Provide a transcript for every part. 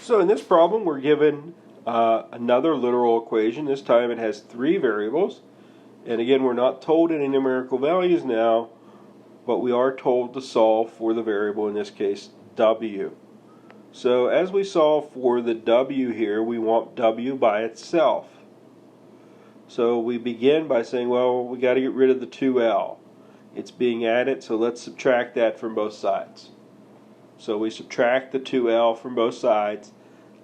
So in this problem, we're given another literal equation. This time it has three variables. And again, we're not told any numerical values now, but we are told to solve for the variable, in this case, w. So as we solve for the w here, we want w by itself. So we begin by saying, well, we got to get rid of the 2l. It's being added, so let's subtract that from both sides. So we subtract the 2l from both sides.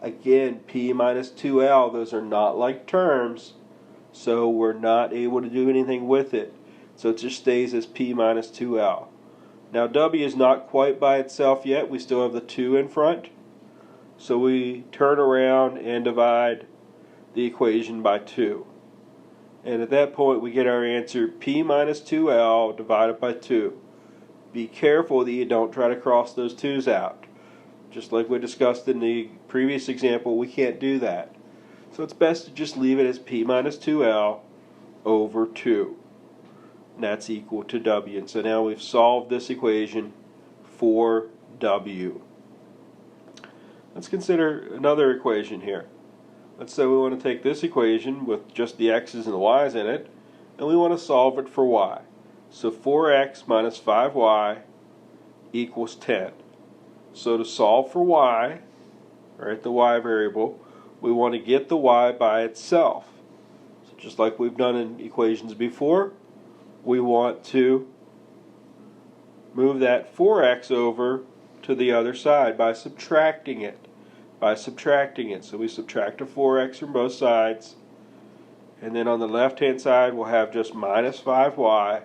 Again, p minus 2l, those are not like terms, so we're not able to do anything with it. So it just stays as p minus 2l. Now w is not quite by itself yet. We still have the 2 in front. So we turn around and divide the equation by 2. And at that point we get our answer p minus 2l divided by 2. Be careful that you don't try to cross those 2's out. Just like we discussed in the previous example, we can't do that. So it's best to just leave it as p minus 2l over 2. And that's equal to w. And so now we've solved this equation for w. Let's consider another equation here. Let's say we want to take this equation with just the x's and the y's in it, and we want to solve it for y. So 4x minus 5y equals 10. So to solve for y, right, the y variable, we want to get the y by itself. So just like we've done in equations before, we want to move that 4x over to the other side by subtracting it. So we subtract a 4x from both sides, and then on the left hand side we'll have just minus 5y.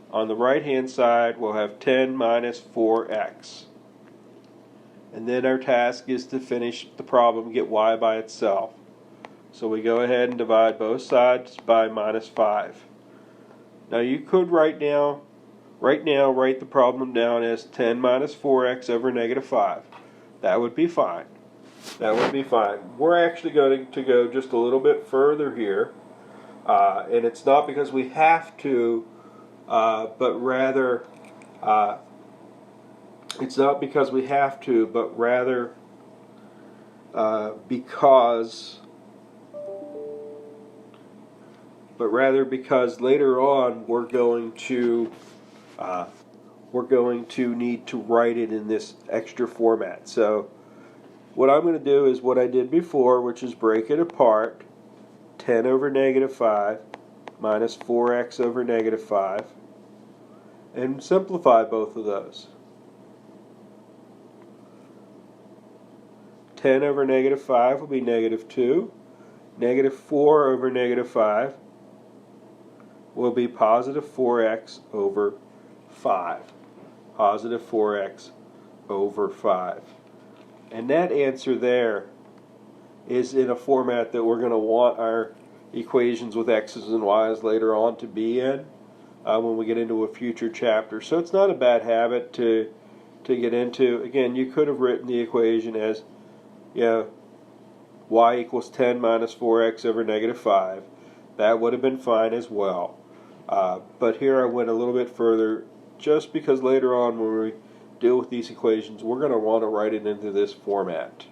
On the right hand side we'll have 10 minus 4x. And then our task is to finish the problem, get y by itself. So we go ahead and divide both sides by minus 5. Now you could right now write the problem down as 10 minus 4x over negative 5. That would be fine. We're actually going to go just a little bit further here. And it's not because we have to, but rather because later on we're going to need to write it in this extra format. So what I'm going to do is what I did before, which is break it apart. 10 over negative 5 minus 4x over negative 5, and simplify both of those. 10 over negative 5 will be negative 2. Negative 4 over negative 5 will be positive 4x over 5. Positive 4x over 5. And that answer there is in a format that we're going to want our equations with x's and y's later on to be in when we get into a future chapter. So it's not a bad habit to get into. Again, you could have written the equation as y equals 10 minus 4x over negative 5. That would have been fine as well. But here I went a little bit further just because later on when we deal with these equations we're going to want to write it into this format.